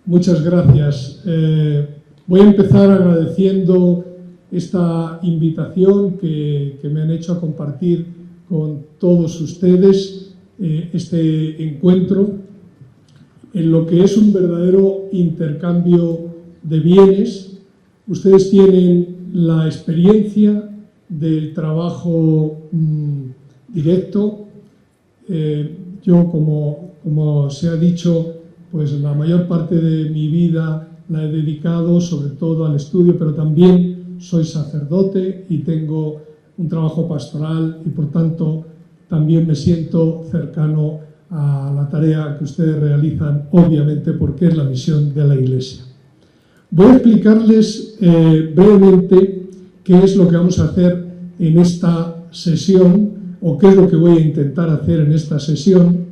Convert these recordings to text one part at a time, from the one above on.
Muchas gracias. Voy a empezar agradeciendo esta invitación que me han hecho a compartir con todos ustedes este encuentro en lo que es un verdadero intercambio de bienes. Ustedes tienen la experiencia del trabajo directo. Yo, como se ha dicho, pues la mayor parte de mi vida la he dedicado sobre todo al estudio, pero también soy sacerdote y tengo un trabajo pastoral y por tanto también me siento cercano a la tarea que ustedes realizan, obviamente porque es la misión de la Iglesia. Voy a explicarles brevemente qué es lo que vamos a hacer en esta sesión o qué es lo que voy a intentar hacer en esta sesión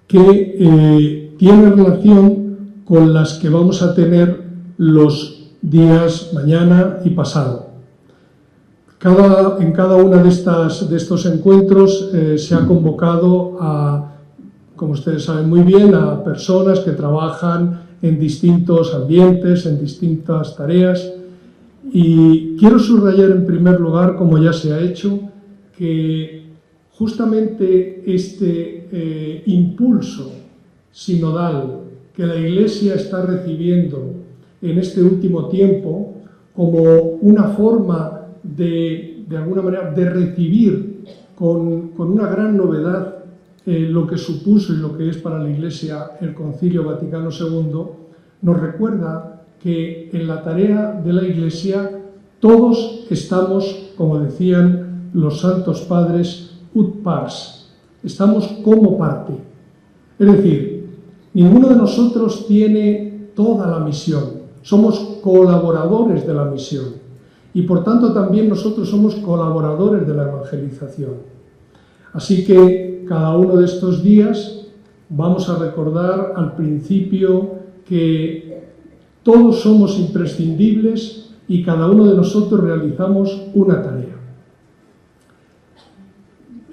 que tiene relación con las que vamos a tener los días mañana y pasado. En cada uno de estos encuentros se ha convocado a, como ustedes saben muy bien, a personas que trabajan en distintos ambientes, en distintas tareas. Y quiero subrayar en primer lugar, como ya se ha hecho, que justamente este impulso sinodal que la Iglesia está recibiendo en este último tiempo como una forma de alguna manera, de recibir con una gran novedad lo que supuso y lo que es para la Iglesia el Concilio Vaticano II, nos recuerda que en la tarea de la Iglesia todos estamos, como decían los santos padres, ut pars, estamos como parte. Es decir, ninguno de nosotros tiene toda la misión, somos colaboradores de la misión y por tanto también nosotros somos colaboradores de la evangelización. Así que cada uno de estos días vamos a recordar al principio que todos somos imprescindibles y cada uno de nosotros realizamos una tarea.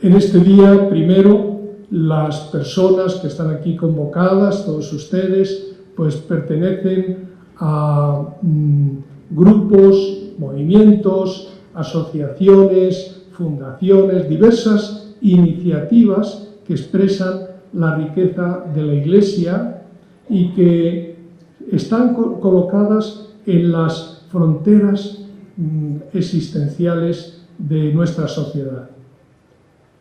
En este día, primero, las personas que están aquí convocadas, todos ustedes, pues pertenecen a grupos, movimientos, asociaciones, fundaciones, diversas iniciativas que expresan la riqueza de la Iglesia y que están colocadas en las fronteras existenciales de nuestra sociedad.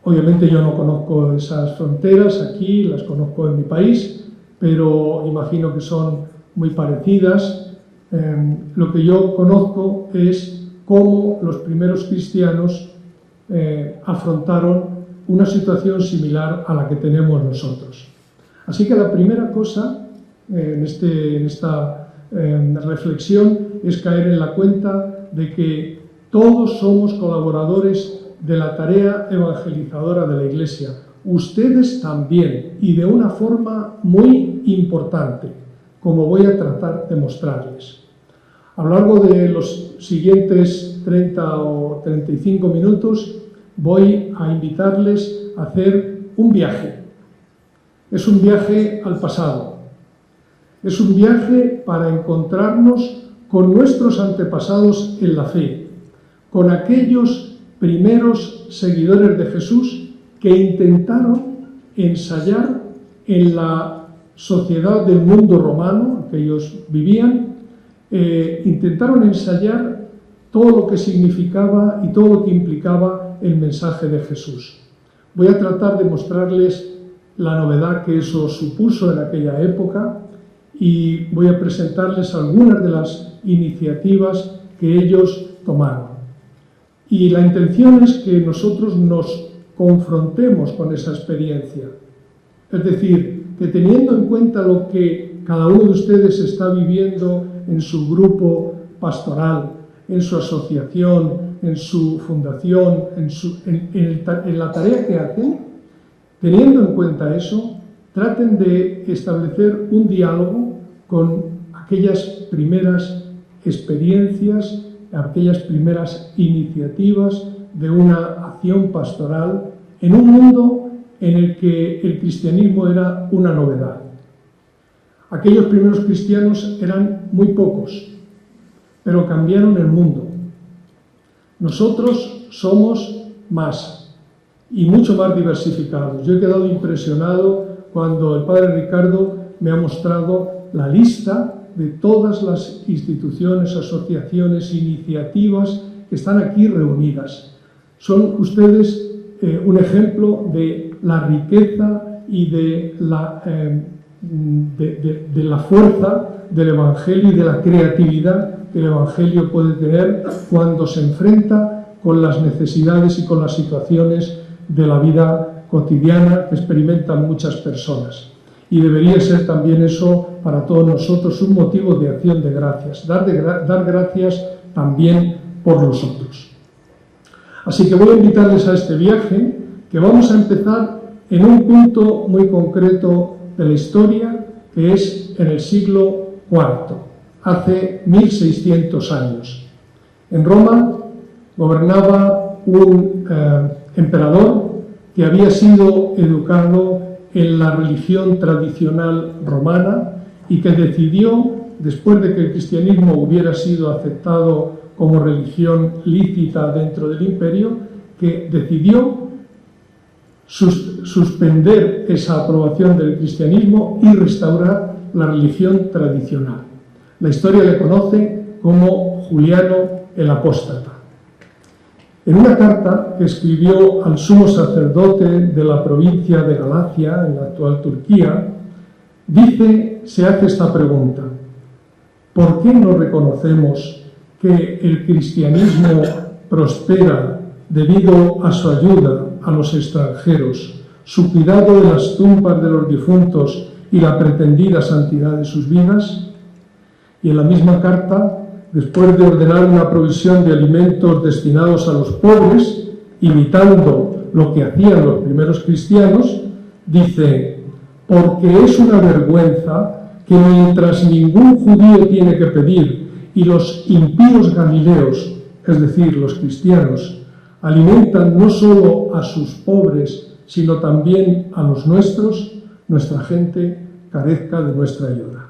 Obviamente yo no conozco esas fronteras aquí, las conozco en mi país, pero imagino que son muy parecidas. Lo que yo conozco es cómo los primeros cristianos afrontaron una situación similar a la que tenemos nosotros. Así que la primera cosa en esta reflexión es caer en la cuenta de que todos somos colaboradores de la tarea evangelizadora de la Iglesia. Ustedes también, y de una forma muy importante, como voy a tratar de mostrarles. A lo largo de los siguientes 30 o 35 minutos voy a invitarles a hacer un viaje. Es un viaje al pasado. Es un viaje para encontrarnos con nuestros antepasados en la fe, con aquellos primeros seguidores de Jesús que intentaron ensayar en la sociedad del mundo romano que ellos vivían, intentaron ensayar todo lo que significaba y todo lo que implicaba el mensaje de Jesús. Voy a tratar de mostrarles la novedad que eso supuso en aquella época y voy a presentarles algunas de las iniciativas que ellos tomaron. Y la intención es que nosotros nos confrontemos con esa experiencia. Es decir, que teniendo en cuenta lo que cada uno de ustedes está viviendo en su grupo pastoral, en su asociación, en su fundación, en la tarea que hacen, teniendo en cuenta eso, traten de establecer un diálogo con aquellas primeras experiencias, aquellas primeras iniciativas de una acción pastoral en un mundo en el que el cristianismo era una novedad. Aquellos primeros cristianos eran muy pocos, pero cambiaron el mundo. Nosotros somos más y mucho más diversificados. Yo he quedado impresionado cuando el padre Ricardo me ha mostrado la lista de todas las instituciones, asociaciones, iniciativas que están aquí reunidas. Son ustedes un ejemplo de la riqueza y de la fuerza del Evangelio y de la creatividad que el Evangelio puede tener cuando se enfrenta con las necesidades y con las situaciones de la vida cotidiana que experimentan muchas personas. Y debería ser también eso para todos nosotros un motivo de acción de gracias, dar gracias también por los otros. Así que voy a invitarles a este viaje, que vamos a empezar en un punto muy concreto de la historia, que es en el siglo IV, hace 1600 años. En Roma gobernaba un emperador que había sido educado en la religión tradicional romana y que decidió, después de que el cristianismo hubiera sido aceptado como religión lícita dentro del imperio, que decidió suspender esa aprobación del cristianismo y restaurar la religión tradicional. La historia le conoce como Juliano el Apóstata. En una carta que escribió al sumo sacerdote de la provincia de Galacia, en la actual Turquía, se hace esta pregunta: ¿por qué no reconocemos que el cristianismo prospera debido a su ayuda a los extranjeros, su cuidado de las tumbas de los difuntos y la pretendida santidad de sus vidas? Y en la misma carta, después de ordenar una provisión de alimentos destinados a los pobres, imitando lo que hacían los primeros cristianos, dice: porque es una vergüenza que mientras ningún judío tiene que pedir y los impíos galileos, es decir, los cristianos, alimentan no solo a sus pobres, sino también a los nuestros, nuestra gente carezca de nuestra ayuda.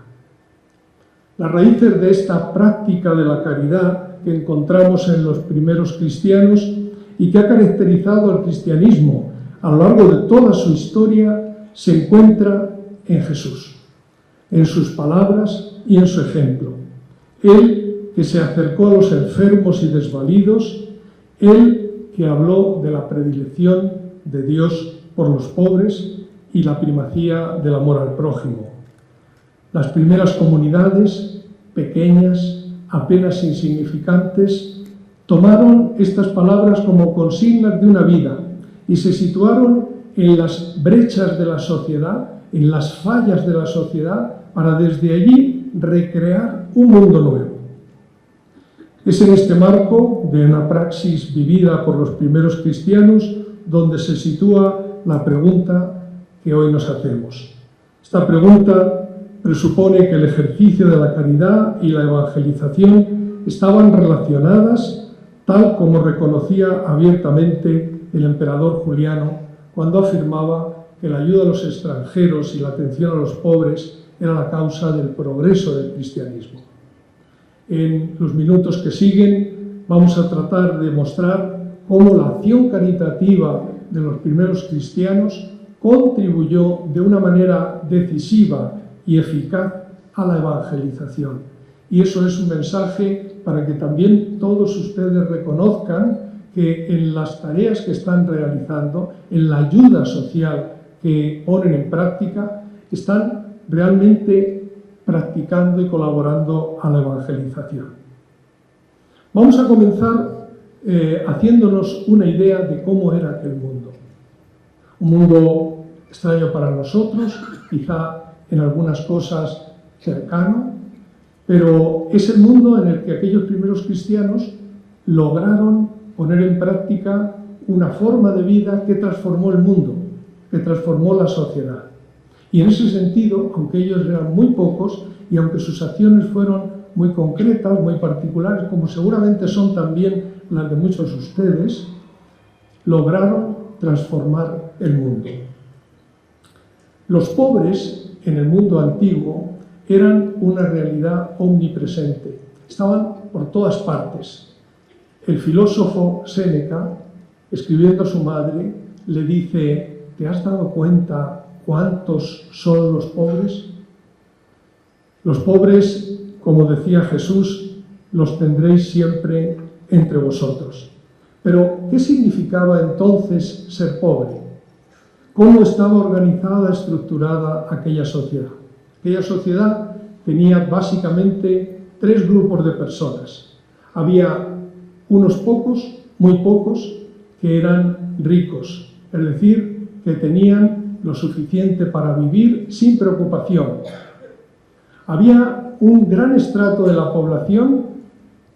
Las raíces de esta práctica de la caridad que encontramos en los primeros cristianos y que ha caracterizado al cristianismo a lo largo de toda su historia se encuentra en Jesús, en sus palabras y en su ejemplo. Él que se acercó a los enfermos y desvalidos, Él que habló de la predilección de Dios por los pobres y la primacía del amor al prójimo. Las primeras comunidades, pequeñas, apenas insignificantes, tomaron estas palabras como consignas de una vida y se situaron en las brechas de la sociedad, en las fallas de la sociedad, para desde allí recrear un mundo nuevo. Es en este marco de una praxis vivida por los primeros cristianos donde se sitúa la pregunta que hoy nos hacemos. Esta pregunta presupone que el ejercicio de la caridad y la evangelización estaban relacionadas, tal como reconocía abiertamente el emperador Juliano cuando afirmaba que la ayuda a los extranjeros y la atención a los pobres era la causa del progreso del cristianismo. En los minutos que siguen vamos a tratar de mostrar cómo la acción caritativa de los primeros cristianos contribuyó de una manera decisiva y eficaz a la evangelización. Y eso es un mensaje para que también todos ustedes reconozcan que en las tareas que están realizando, en la ayuda social que ponen en práctica, están realmente practicando y colaborando a la evangelización. Vamos a comenzar haciéndonos una idea de cómo era aquel mundo. Un mundo extraño para nosotros, quizá en algunas cosas cercano, pero es el mundo en el que aquellos primeros cristianos lograron poner en práctica una forma de vida que transformó el mundo, que transformó la sociedad. Y en ese sentido, aunque ellos eran muy pocos y aunque sus acciones fueron muy concretas, muy particulares, como seguramente son también las de muchos de ustedes, lograron transformar el mundo. Los pobres en el mundo antiguo eran una realidad omnipresente, estaban por todas partes. El filósofo Séneca, escribiendo a su madre, le dice: ¿te has dado cuenta cuántos son los pobres? Los pobres, como decía Jesús, los tendréis siempre entre vosotros. Pero, ¿qué significaba entonces ser pobre? ¿Cómo estaba organizada, estructurada aquella sociedad? Aquella sociedad tenía básicamente 3 grupos de personas. Había unos pocos, muy pocos, que eran ricos, es decir, que tenían lo suficiente para vivir sin preocupación. Había un gran estrato de la población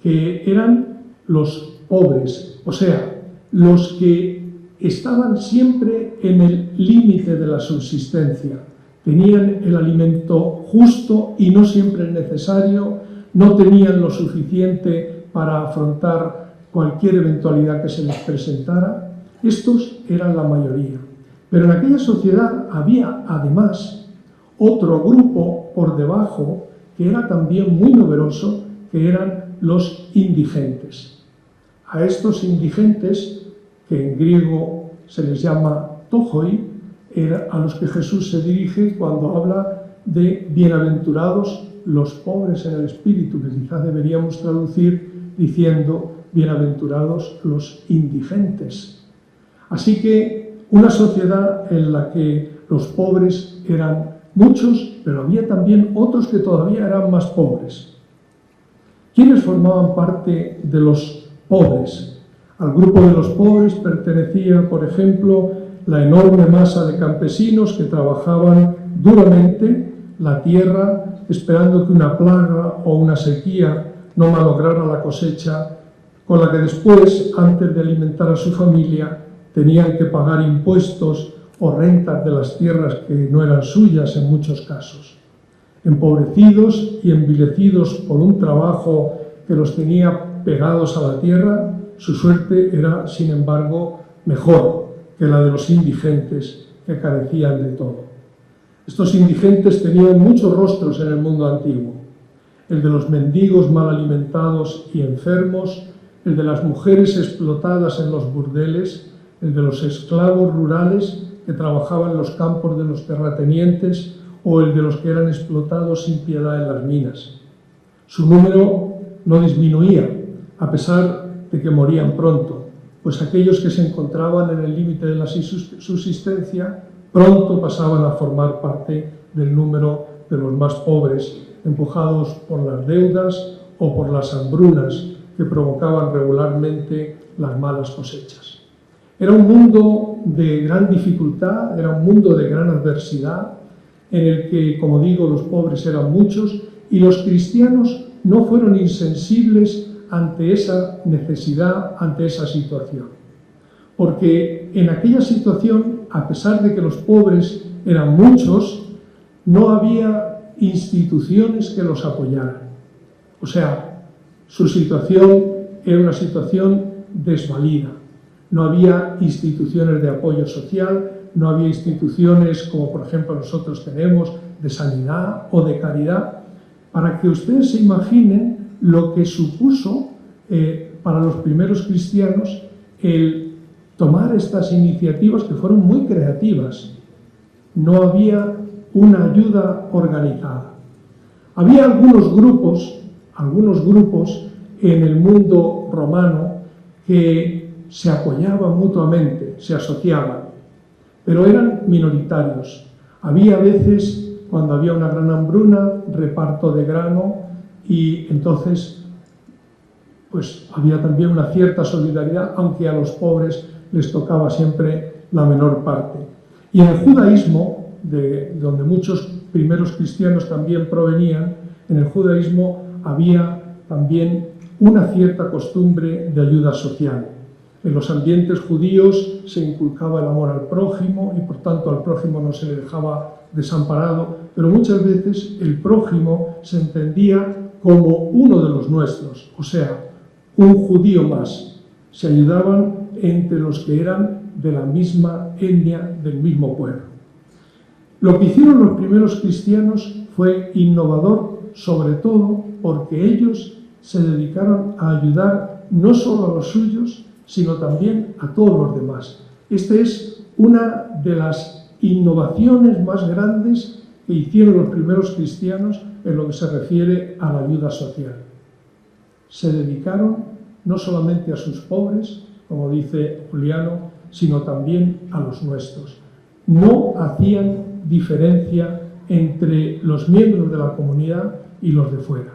que eran los pobres, o sea, los que estaban siempre en el límite de la subsistencia. Tenían el alimento justo y no siempre el necesario, no tenían lo suficiente para afrontar cualquier eventualidad que se les presentara. Estos eran la mayoría. Pero en aquella sociedad había además otro grupo por debajo que era también muy numeroso, que eran los indigentes. A estos indigentes, que en griego se les llama tojoi, a los que Jesús se dirige cuando habla de bienaventurados los pobres en el espíritu, que quizás deberíamos traducir diciendo bienaventurados los indigentes. Así que una sociedad en la que los pobres eran muchos, pero había también otros que todavía eran más pobres. ¿Quiénes formaban parte de los pobres? Al grupo de los pobres pertenecía, por ejemplo, la enorme masa de campesinos que trabajaban duramente la tierra, esperando que una plaga o una sequía no malograra la cosecha, con la que después, antes de alimentar a su familia, tenían que pagar impuestos o rentas de las tierras que no eran suyas en muchos casos. Empobrecidos y envilecidos por un trabajo que los tenía pegados a la tierra, su suerte era, sin embargo, mejor que la de los indigentes que carecían de todo. Estos indigentes tenían muchos rostros en el mundo antiguo: el de los mendigos mal alimentados y enfermos, el de las mujeres explotadas en los burdeles, el de los esclavos rurales que trabajaban en los campos de los terratenientes o el de los que eran explotados sin piedad en las minas. Su número no disminuía, a pesar de que morían pronto, pues aquellos que se encontraban en el límite de la subsistencia pronto pasaban a formar parte del número de los más pobres, empujados por las deudas o por las hambrunas que provocaban regularmente las malas cosechas. Era un mundo de gran dificultad, era un mundo de gran adversidad, en el que, como digo, los pobres eran muchos y los cristianos no fueron insensibles ante esa necesidad, ante esa situación. Porque en aquella situación, a pesar de que los pobres eran muchos, no había instituciones que los apoyaran. O sea, su situación era una situación desvalida. No había instituciones de apoyo social, no había instituciones como por ejemplo nosotros tenemos de sanidad o de caridad, para que ustedes se imaginen lo que supuso para los primeros cristianos el tomar estas iniciativas que fueron muy creativas. No había una ayuda organizada. Había algunos grupos en el mundo romano que se apoyaban mutuamente, se asociaban, pero eran minoritarios. Había veces, cuando había una gran hambruna, reparto de grano y entonces pues había también una cierta solidaridad, aunque a los pobres les tocaba siempre la menor parte. Y en el judaísmo, de donde muchos primeros cristianos también provenían, en el judaísmo había también una cierta costumbre de ayuda social. En los ambientes judíos se inculcaba el amor al prójimo y por tanto al prójimo no se le dejaba desamparado, pero muchas veces el prójimo se entendía como uno de los nuestros, o sea, un judío más. Se ayudaban entre los que eran de la misma etnia, del mismo pueblo. Lo que hicieron los primeros cristianos fue innovador, sobre todo porque ellos se dedicaron a ayudar no solo a los suyos, sino también a todos los demás. Esta es una de las innovaciones más grandes que hicieron los primeros cristianos en lo que se refiere a la ayuda social. Se dedicaron no solamente a sus pobres, como dice Juliano, sino también a los nuestros. No hacían diferencia entre los miembros de la comunidad y los de fuera,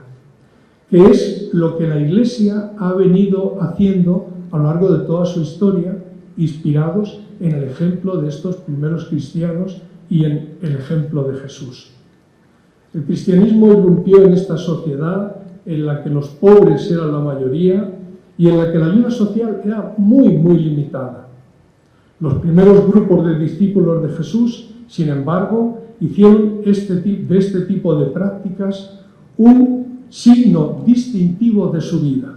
que es lo que la Iglesia ha venido haciendo a lo largo de toda su historia, inspirados en el ejemplo de estos primeros cristianos y en el ejemplo de Jesús. El cristianismo irrumpió en esta sociedad en la que los pobres eran la mayoría y en la que la ayuda social era muy limitada. Los primeros grupos de discípulos de Jesús, sin embargo, hicieron de este tipo de prácticas un signo distintivo de su vida.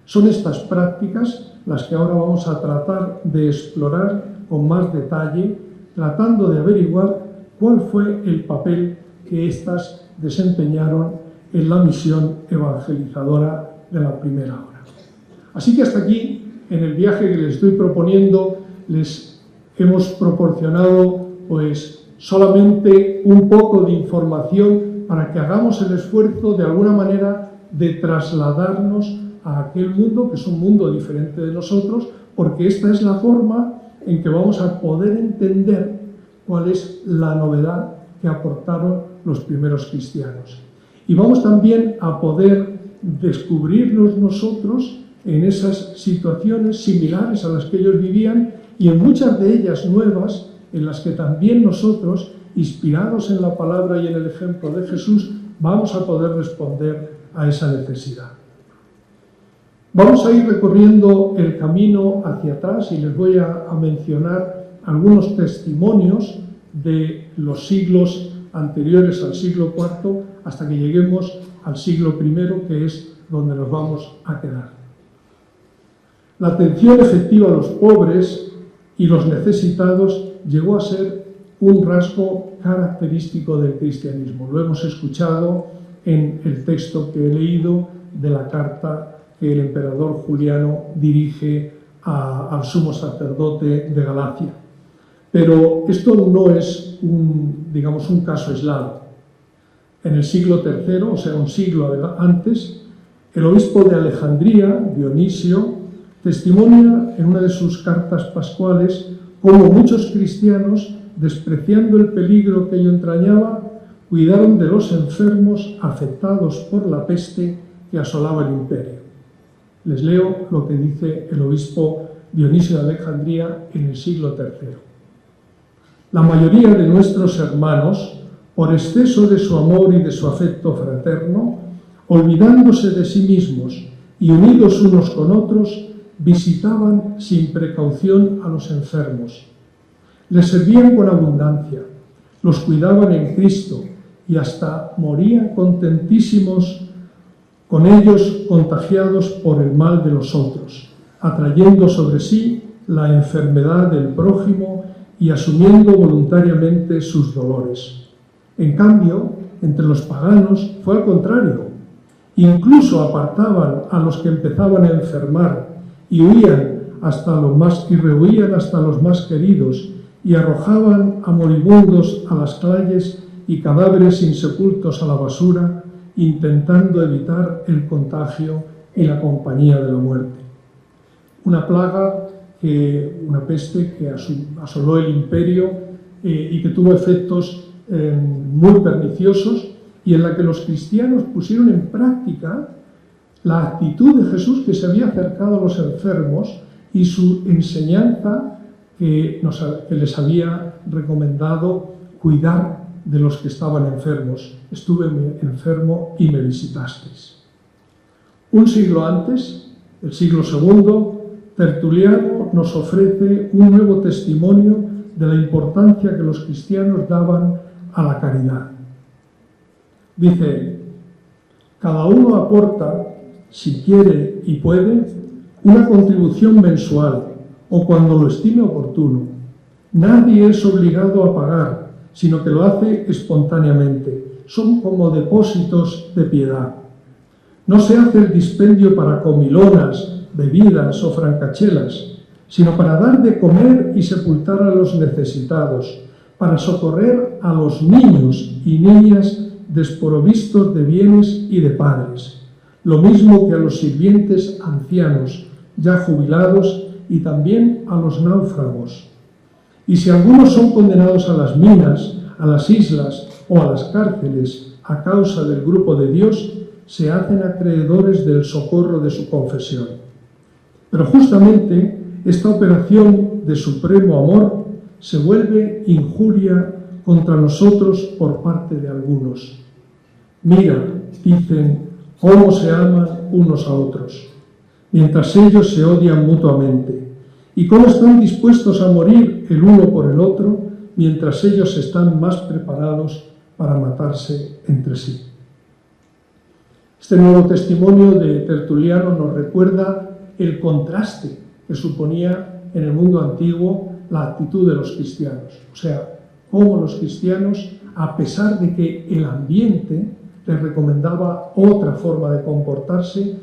Son estas prácticas las que ahora vamos a tratar de explorar con más detalle, tratando de averiguar cuál fue el papel que éstas desempeñaron en la misión evangelizadora de la primera hora. Así que hasta aquí, en el viaje que les estoy proponiendo, les hemos proporcionado solamente un poco de información para que hagamos el esfuerzo de alguna manera de trasladarnos a aquel mundo que es un mundo diferente de nosotros, porque esta es la forma en que vamos a poder entender cuál es la novedad que aportaron los primeros cristianos. Y vamos también a poder descubrirnos nosotros en esas situaciones similares a las que ellos vivían y en muchas de ellas nuevas, en las que también nosotros, inspirados en la palabra y en el ejemplo de Jesús, vamos a poder responder a esa necesidad. Vamos a ir recorriendo el camino hacia atrás y les voy a mencionar algunos testimonios de los siglos anteriores al siglo IV hasta que lleguemos al siglo I, que es donde nos vamos a quedar. La atención efectiva a los pobres y los necesitados llegó a ser un rasgo característico del cristianismo. Lo hemos escuchado en el texto que he leído de la carta que el emperador Juliano dirige al sumo sacerdote de Galacia. Pero esto no es un caso aislado. En el siglo III, o sea, un siglo antes, el obispo de Alejandría, Dionisio, testimonia en una de sus cartas pascuales cómo muchos cristianos, despreciando el peligro que ello entrañaba, cuidaron de los enfermos afectados por la peste que asolaba el imperio. Les leo lo que dice el obispo Dionisio de Alejandría en el siglo III. La mayoría de nuestros hermanos, por exceso de su amor y de su afecto fraterno, olvidándose de sí mismos y unidos unos con otros, visitaban sin precaución a los enfermos. Les servían con abundancia, los cuidaban en Cristo y hasta morían contentísimos con ellos, contagiados por el mal de los otros, atrayendo sobre sí la enfermedad del prójimo y asumiendo voluntariamente sus dolores. En cambio, entre los paganos fue al contrario. Incluso apartaban a los que empezaban a enfermar y rehuían hasta los más queridos y arrojaban a moribundos a las calles y cadáveres insepultos a la basura, intentando evitar el contagio y la compañía de la muerte. Una peste que asoló el imperio y que tuvo efectos muy perniciosos y en la que los cristianos pusieron en práctica la actitud de Jesús, que se había acercado a los enfermos, y su enseñanza que les había recomendado cuidar de los que estaban enfermos. Estuve enfermo y me visitasteis. Un siglo antes, el siglo II, Tertuliano nos ofrece un nuevo testimonio de la importancia que los cristianos daban a la caridad. Dice: cada uno aporta, si quiere y puede, una contribución mensual o cuando lo estime oportuno. Nadie es obligado a pagar, sino que lo hace espontáneamente. Son como depósitos de piedad. No se hace el dispendio para comilonas, bebidas o francachelas, sino para dar de comer y sepultar a los necesitados, para socorrer a los niños y niñas desprovistos de bienes y de padres, lo mismo que a los sirvientes ancianos, ya jubilados, y también a los náufragos. Y si algunos son condenados a las minas, a las islas o a las cárceles a causa del grupo de Dios, se hacen acreedores del socorro de su confesión. Pero justamente esta operación de supremo amor se vuelve injuria contra nosotros por parte de algunos. Mira, dicen, cómo se aman unos a otros, mientras ellos se odian mutuamente, y cómo están dispuestos a morir el uno por el otro, mientras ellos están más preparados para matarse entre sí. Este nuevo testimonio de Tertuliano nos recuerda el contraste que suponía en el mundo antiguo la actitud de los cristianos. O sea, cómo los cristianos, a pesar de que el ambiente les recomendaba otra forma de comportarse,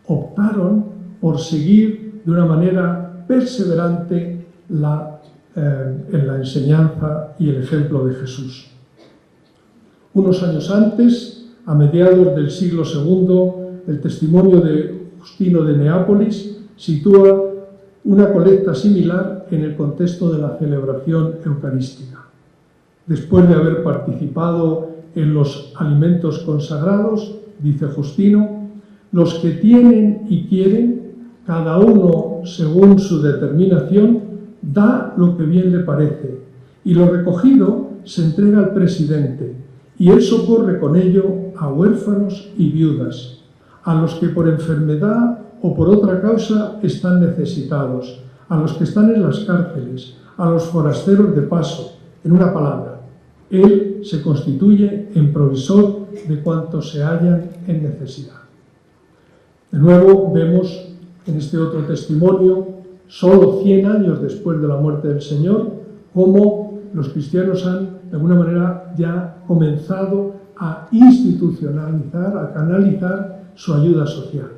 optaron por seguir de una manera perseverante en la enseñanza y el ejemplo de Jesús. Unos años antes, a mediados del siglo II, el testimonio de Justino de Neápolis sitúa una colecta similar en el contexto de la celebración eucarística. Después de haber participado en los alimentos consagrados, dice Justino, los que tienen y quieren, cada uno según su determinación, da lo que bien le parece, y lo recogido se entrega al presidente, y él socorre con ello a huérfanos y viudas, a los que por enfermedad o por otra causa están necesitados, a los que están en las cárceles, a los forasteros de paso. En una palabra, él se constituye en provisor de cuantos se hallan en necesidad. De nuevo vemos en este otro testimonio, solo 100 años después de la muerte del Señor, cómo los cristianos han de alguna manera ya comenzado a institucionalizar, a canalizar su ayuda social.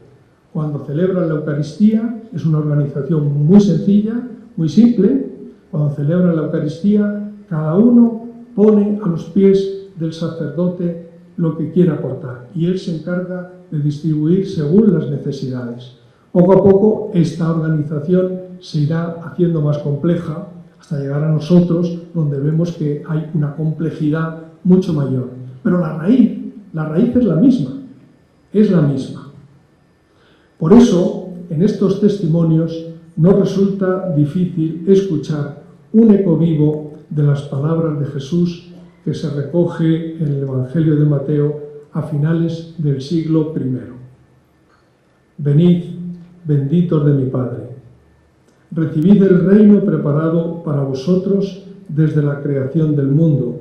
Cuando celebran la Eucaristía, es una organización muy sencilla, muy simple. Cuando celebran la Eucaristía, cada uno pone a los pies del sacerdote lo que quiera aportar y él se encarga de distribuir según las necesidades. Poco a poco esta organización se irá haciendo más compleja hasta llegar a nosotros, donde vemos que hay una complejidad mucho mayor. Pero la raíz es la misma. Por eso, en estos testimonios no resulta difícil escuchar un eco vivo de las palabras de Jesús que se recoge en el Evangelio de Mateo a finales del siglo I. Venid, benditos de mi Padre, recibid el reino preparado para vosotros desde la creación del mundo,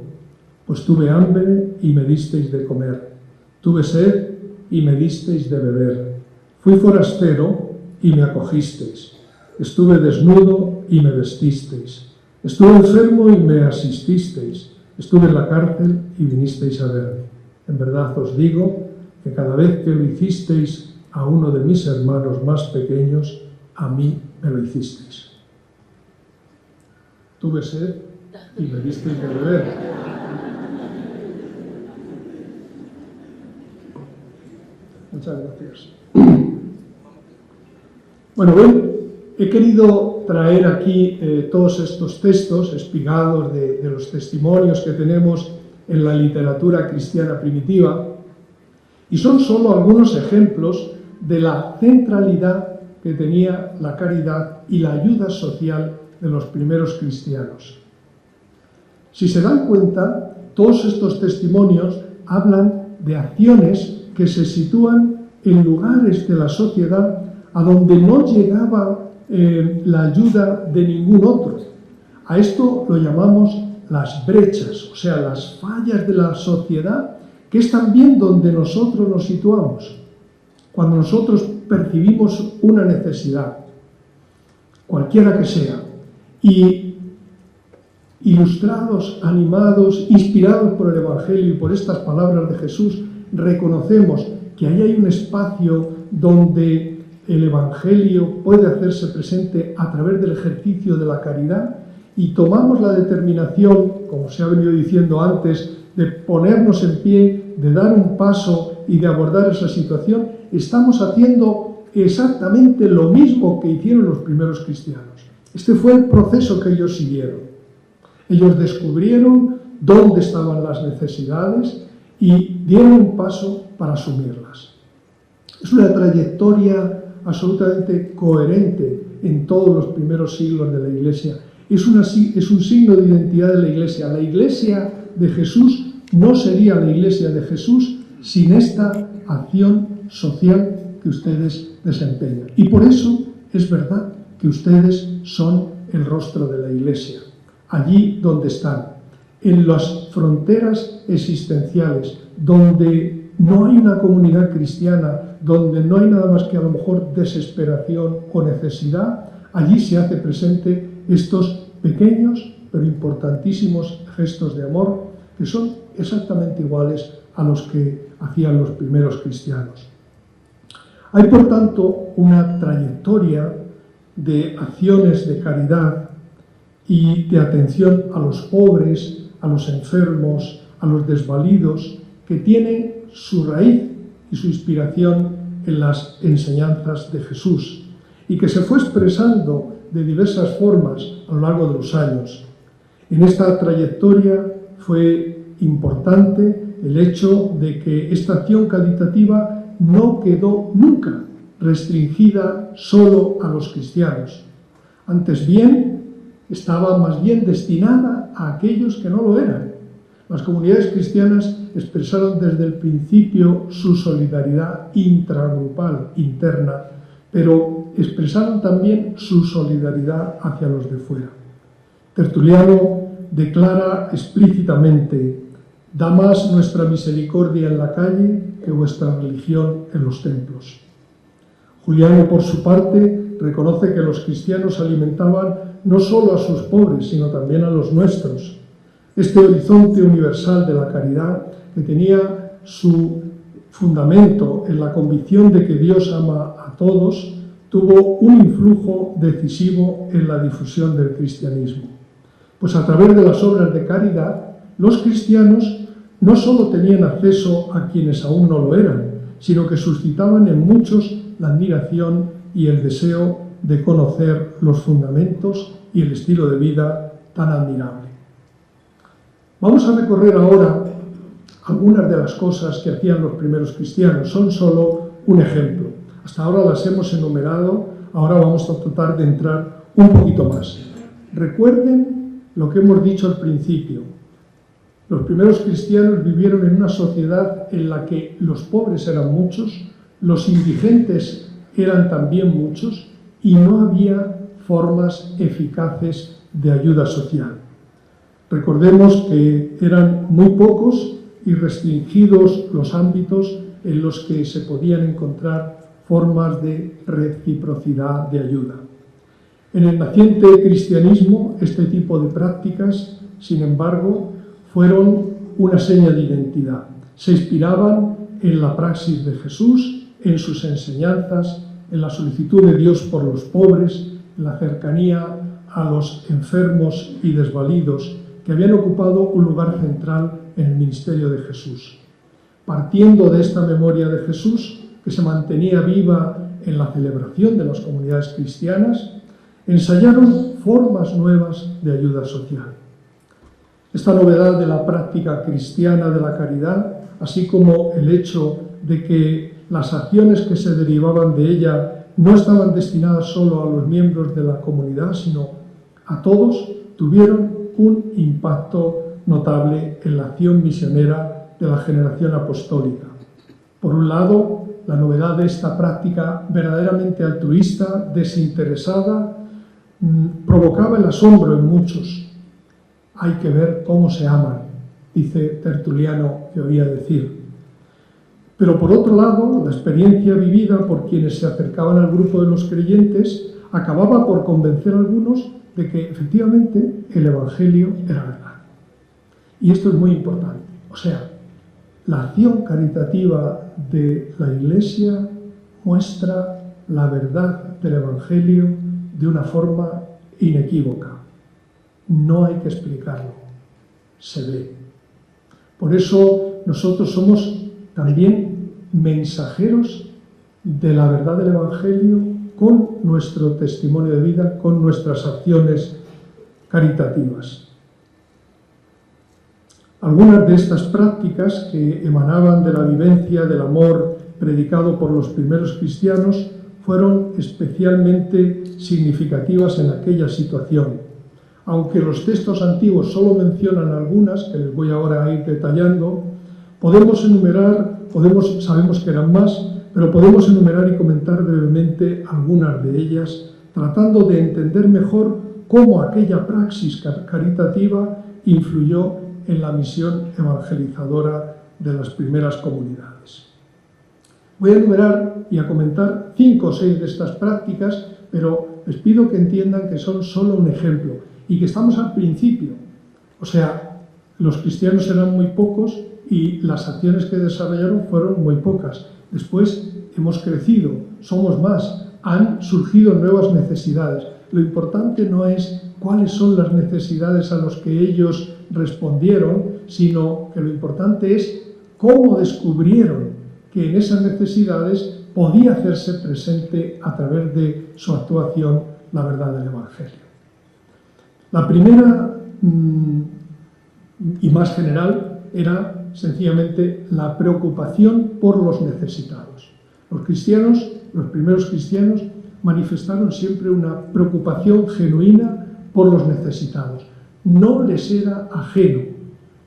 pues tuve hambre y me disteis de comer, tuve sed y me disteis de beber, fui forastero y me acogisteis, estuve desnudo y me vestisteis, estuve enfermo y me asististeis, estuve en la cárcel y vinisteis a verme. En verdad os digo que cada vez que lo hicisteis a uno de mis hermanos más pequeños, a mí me lo hicisteis. Tuve sed y me disteis de beber. Muchas gracias. Bueno, he querido traer aquí todos estos textos espigados de los testimonios que tenemos en la literatura cristiana primitiva, y son solo algunos ejemplos de la centralidad que tenía la caridad y la ayuda social de los primeros cristianos. Si se dan cuenta, todos estos testimonios hablan de acciones que se sitúan en lugares de la sociedad a donde no llegaba la ayuda de ningún otro. A esto lo llamamos las brechas, o sea, las fallas de la sociedad, que es también donde nosotros nos situamos. Cuando nosotros percibimos una necesidad, cualquiera que sea, y ilustrados, animados, inspirados por el Evangelio y por estas palabras de Jesús, reconocemos que ahí hay un espacio donde el Evangelio puede hacerse presente a través del ejercicio de la caridad y tomamos la determinación, como se ha venido diciendo antes, de ponernos en pie, de dar un paso y de abordar esa situación, estamos haciendo exactamente lo mismo que hicieron los primeros cristianos. Este fue el proceso que ellos siguieron. Ellos descubrieron dónde estaban las necesidades y dieron un paso para asumirlas. Es una trayectoria absolutamente coherente en todos los primeros siglos de la Iglesia. Es un signo de identidad de la Iglesia. La Iglesia de Jesús no sería la Iglesia de Jesús sin esta acción social que ustedes desempeñan. Y por eso es verdad que ustedes son el rostro de la Iglesia, allí donde están, en las fronteras existenciales, donde no hay una comunidad cristiana, donde no hay nada más que a lo mejor desesperación o necesidad, allí se hace presente estos pequeños pero importantísimos gestos de amor que son exactamente iguales a los que hacían los primeros cristianos. Hay, por tanto, una trayectoria de acciones de caridad y de atención a los pobres, a los enfermos, a los desvalidos, que tienen su raíz y su inspiración en las enseñanzas de Jesús y que se fue expresando de diversas formas a lo largo de los años. En esta trayectoria fue importante el hecho de que esta acción caritativa no quedó nunca restringida solo a los cristianos. Antes bien, estaba más bien destinada a aquellos que no lo eran. Las comunidades cristianas expresaron desde el principio su solidaridad intragrupal, interna, pero expresaron también su solidaridad hacia los de fuera. Tertuliano declara explícitamente: da más nuestra misericordia en la calle que vuestra religión en los templos. Juliano, por su parte, reconoce que los cristianos alimentaban no solo a sus pobres, sino también a los nuestros. Este horizonte universal de la caridad, que tenía su fundamento en la convicción de que Dios ama a todos, tuvo un influjo decisivo en la difusión del cristianismo. Pues a través de las obras de caridad, los cristianos no solo tenían acceso a quienes aún no lo eran, sino que suscitaban en muchos la admiración y el deseo de conocer los fundamentos y el estilo de vida tan admirable. Vamos a recorrer ahora algunas de las cosas que hacían los primeros cristianos. Son solo un ejemplo. Hasta ahora las hemos enumerado, ahora vamos a tratar de entrar un poquito más. Recuerden lo que hemos dicho al principio. Los primeros cristianos vivieron en una sociedad en la que los pobres eran muchos, los indigentes eran también muchos y no había formas eficaces de ayuda social. Recordemos que eran muy pocos y restringidos los ámbitos en los que se podían encontrar formas de reciprocidad de ayuda. En el naciente cristianismo, este tipo de prácticas, sin embargo, fueron una seña de identidad. Se inspiraban en la praxis de Jesús, en sus enseñanzas, en la solicitud de Dios por los pobres, en la cercanía a los enfermos y desvalidos, que habían ocupado un lugar central en el ministerio de Jesús. Partiendo de esta memoria de Jesús, que se mantenía viva en la celebración de las comunidades cristianas, ensayaron formas nuevas de ayuda social. Esta novedad de la práctica cristiana de la caridad, así como el hecho de que las acciones que se derivaban de ella no estaban destinadas solo a los miembros de la comunidad, sino a todos, tuvieron un impacto notable en la acción misionera de la generación apostólica. Por un lado, la novedad de esta práctica verdaderamente altruista, desinteresada, provocaba el asombro en muchos. Hay que ver cómo se aman, dice Tertuliano que oía decir. Pero por otro lado, la experiencia vivida por quienes se acercaban al grupo de los creyentes acababa por convencer a algunos de que efectivamente el Evangelio era verdad. Y esto es muy importante. O sea, la acción caritativa de la Iglesia muestra la verdad del Evangelio de una forma inequívoca. No hay que explicarlo, se ve. Por eso nosotros somos también mensajeros de la verdad del Evangelio con nuestro testimonio de vida, con nuestras acciones caritativas. Algunas de estas prácticas que emanaban de la vivencia del amor predicado por los primeros cristianos fueron especialmente significativas en aquella situación. Aunque los textos antiguos solo mencionan algunas, que les voy ahora a ir detallando, podemos enumerar, sabemos que eran más, pero podemos enumerar y comentar brevemente algunas de ellas, tratando de entender mejor cómo aquella praxis caritativa influyó en la misión evangelizadora de las primeras comunidades. Voy a enumerar y a comentar 5 o 6 de estas prácticas, pero les pido que entiendan que son solo un ejemplo y que estamos al principio. O sea, los cristianos eran muy pocos y las acciones que desarrollaron fueron muy pocas. Después hemos crecido, somos más, han surgido nuevas necesidades. Lo importante no es cuáles son las necesidades a las que ellos respondieron, sino que lo importante es cómo descubrieron que en esas necesidades podía hacerse presente a través de su actuación la verdad del Evangelio. La primera y más general era sencillamente la preocupación por los necesitados. Los cristianos, los primeros cristianos, manifestaron siempre una preocupación genuina por los necesitados. No les era ajeno,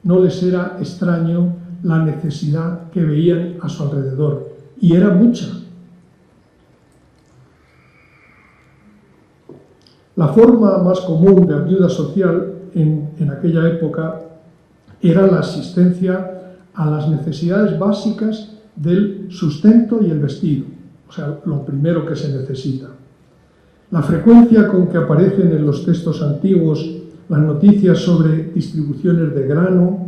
no les era extraño la necesidad que veían a su alrededor, y era mucha. La forma más común de ayuda social en aquella época era la asistencia a las necesidades básicas del sustento y el vestido, o sea, lo primero que se necesita. La frecuencia con que aparecen en los textos antiguos las noticias sobre distribuciones de grano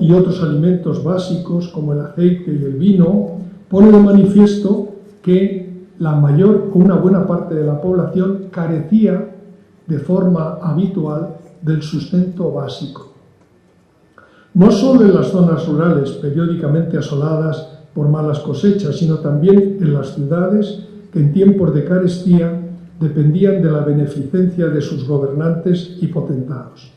y otros alimentos básicos como el aceite y el vino pone de manifiesto que la mayor o una buena parte de la población carecía de forma habitual del sustento básico. No solo en las zonas rurales periódicamente asoladas por malas cosechas, sino también en las ciudades que en tiempos de carestía dependían de la beneficencia de sus gobernantes y potentados.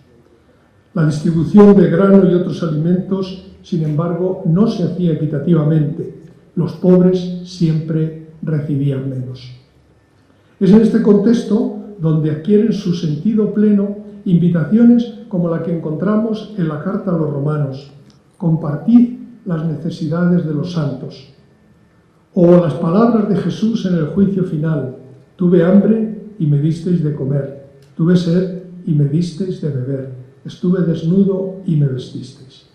La distribución de grano y otros alimentos, sin embargo, no se hacía equitativamente. Los pobres siempre recibían menos. Es en este contexto donde adquieren su sentido pleno invitaciones como la que encontramos en la carta a los romanos: compartid las necesidades de los santos. O las palabras de Jesús en el juicio final: tuve hambre y me disteis de comer, tuve sed y me disteis de beber, estuve desnudo y me vestisteis.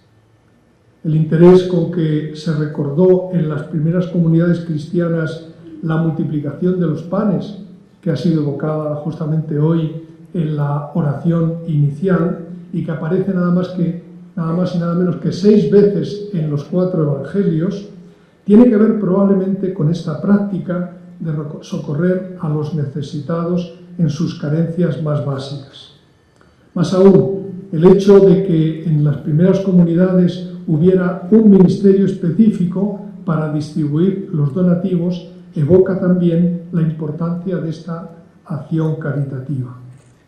El interés con que se recordó en las primeras comunidades cristianas la multiplicación de los panes, que ha sido evocada justamente hoy en la oración inicial y que aparece nada más y nada menos que 6 veces en los 4 evangelios, tiene que ver probablemente con esta práctica de socorrer a los necesitados en sus carencias más básicas. Más aún, el hecho de que en las primeras comunidades hubiera un ministerio específico para distribuir los donativos evoca también la importancia de esta acción caritativa.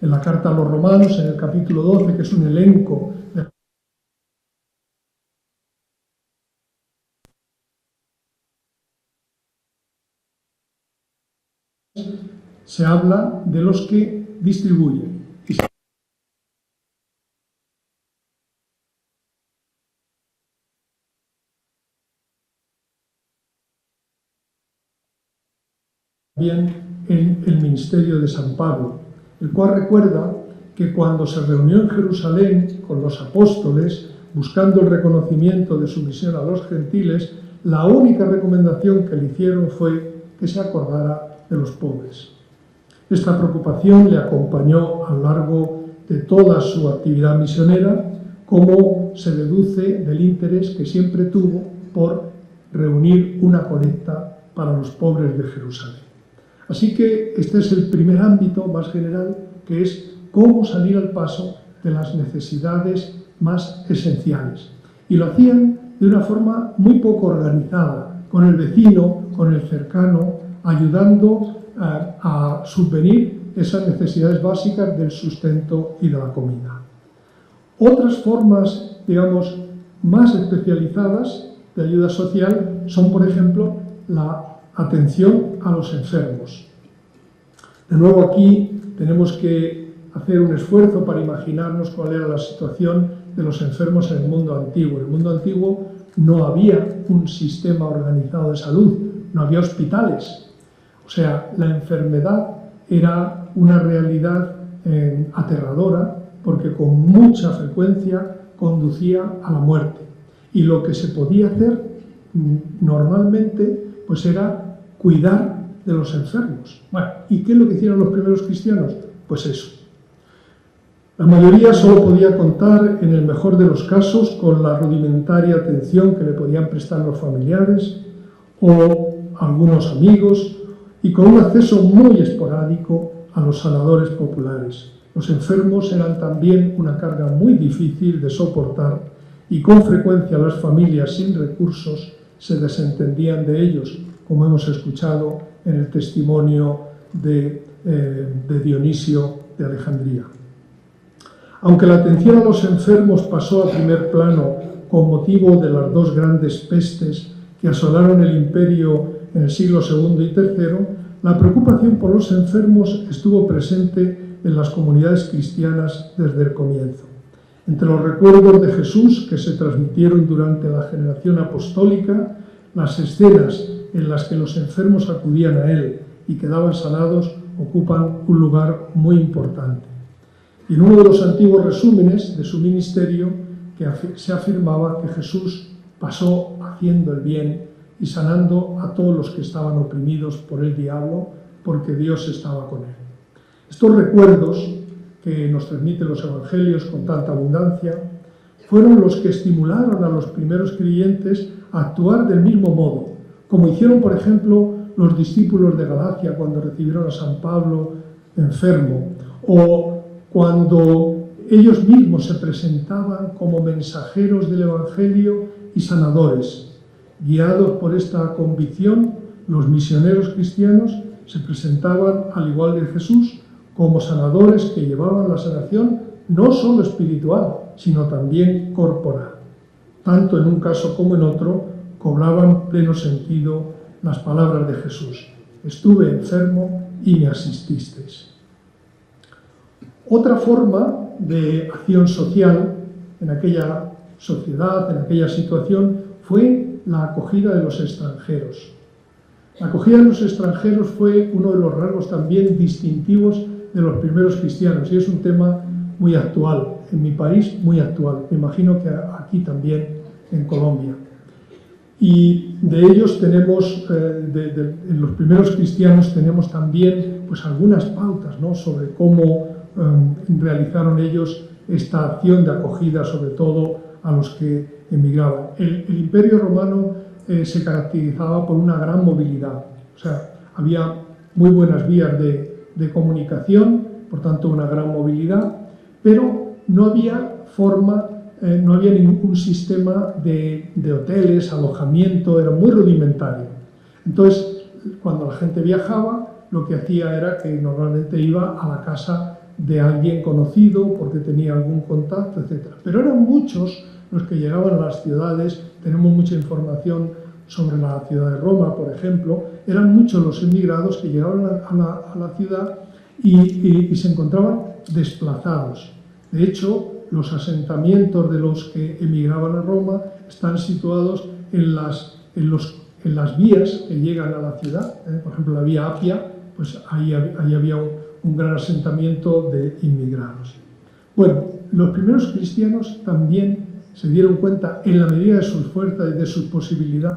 En la carta a los romanos, en el capítulo 12, que es un elenco de se habla de los que distribuyen. También en el ministerio de San Pablo, el cual recuerda que cuando se reunió en Jerusalén con los apóstoles, buscando el reconocimiento de su misión a los gentiles, la única recomendación que le hicieron fue que se acordara de los pobres. Esta preocupación le acompañó a lo largo de toda su actividad misionera, como se deduce del interés que siempre tuvo por reunir una colecta para los pobres de Jerusalén. Así que este es el primer ámbito más general, que es cómo salir al paso de las necesidades más esenciales. Y lo hacían de una forma muy poco organizada, con el vecino, con el cercano, ayudando a subvenir esas necesidades básicas del sustento y de la comida. Otras formas, digamos, más especializadas de ayuda social son, por ejemplo, la atención a los enfermos. De nuevo, aquí tenemos que hacer un esfuerzo para imaginarnos cuál era la situación de los enfermos en el mundo antiguo. En el mundo antiguo no había un sistema organizado de salud, no había hospitales. O sea, la enfermedad era una realidad aterradora, porque con mucha frecuencia conducía a la muerte. Y lo que se podía hacer normalmente pues era cuidar de los enfermos. Bueno, ¿y qué es lo que hicieron los primeros cristianos? Pues eso. La mayoría solo podía contar, en el mejor de los casos, con la rudimentaria atención que le podían prestar los familiares o algunos amigos, y con un acceso muy esporádico a los sanadores populares. Los enfermos eran también una carga muy difícil de soportar, y con frecuencia las familias sin recursos se desentendían de ellos, como hemos escuchado en el testimonio de Dionisio de Alejandría. Aunque la atención a los enfermos pasó a primer plano con motivo de las dos grandes pestes que asolaron el imperio en el siglo II y III, la preocupación por los enfermos estuvo presente en las comunidades cristianas desde el comienzo. Entre los recuerdos de Jesús que se transmitieron durante la generación apostólica, las escenas en las que los enfermos acudían a él y quedaban sanados ocupan un lugar muy importante. Y en uno de los antiguos resúmenes de su ministerio se afirmaba que Jesús pasó haciendo el bien y sanando a todos los que estaban oprimidos por el diablo, porque Dios estaba con él. Estos recuerdos que nos transmiten los evangelios con tanta abundancia fueron los que estimularon a los primeros creyentes a actuar del mismo modo, como hicieron, por ejemplo, los discípulos de Galacia cuando recibieron a San Pablo enfermo, o cuando ellos mismos se presentaban como mensajeros del Evangelio y sanadores. Guiados por esta convicción, los misioneros cristianos se presentaban, al igual que Jesús, como sanadores que llevaban la sanación no solo espiritual, sino también corporal. Tanto en un caso como en otro, cobraban pleno sentido las palabras de Jesús: estuve enfermo y me asististeis. Otra forma de acción social en aquella sociedad, en aquella situación, fue la acogida de los extranjeros. La acogida de los extranjeros fue uno de los rasgos también distintivos de los primeros cristianos, y es un tema muy actual, en mi país muy actual, me imagino que aquí también en Colombia. Y de ellos tenemos, en los primeros cristianos tenemos también pues algunas pautas, ¿no?, sobre cómo realizaron ellos esta acción de acogida, sobre todo a los que emigraban. El Imperio Romano se caracterizaba por una gran movilidad, o sea, había muy buenas vías de comunicación, por tanto una gran movilidad, pero no había no había ningún sistema de hoteles, alojamiento, era muy rudimentario. Entonces, cuando la gente viajaba, lo que hacía era que normalmente iba a la casa de alguien conocido porque tenía algún contacto, etc. Pero eran muchos los que llegaban a las ciudades. Tenemos mucha información sobre la ciudad de Roma, por ejemplo. Eran muchos los emigrados que llegaban a la ciudad y se encontraban desplazados. De hecho, los asentamientos de los que emigraban a Roma están situados en las vías que llegan a la ciudad. Por ejemplo, la vía Apia, pues ahí había un gran asentamiento de inmigrados. Bueno, los primeros cristianos también se dieron cuenta, en la medida de sus fuerzas y de sus posibilidades,